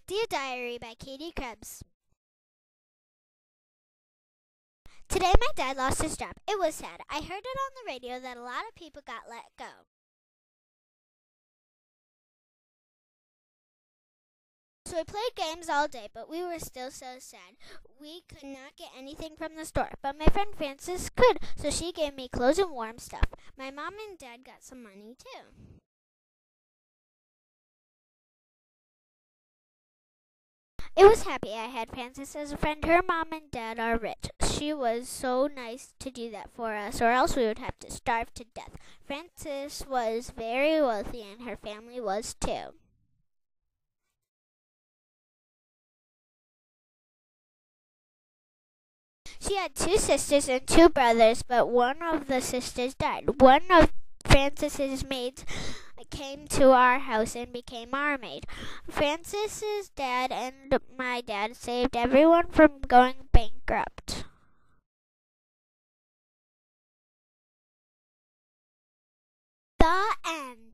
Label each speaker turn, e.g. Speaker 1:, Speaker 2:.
Speaker 1: Dear Diary by Katie Krebs. Today my dad lost his job. It was sad. I heard it on the radio that a lot of people got let go. So we played games all day, but we were still so sad. We could not get anything from the store, but my friend Frances could, so she gave me clothes and warm stuff. My mom and dad got some money too. It was happy I had Frances as a friend. Her mom and dad are rich. She was so nice to do that for us, or else we would have to starve to death. Frances was very wealthy, and her family was too. She had two sisters and two brothers, but one of the sisters died. One of Frances's maids came to our house and became our maid. Frances's dad and my dad saved everyone from going bankrupt. The end.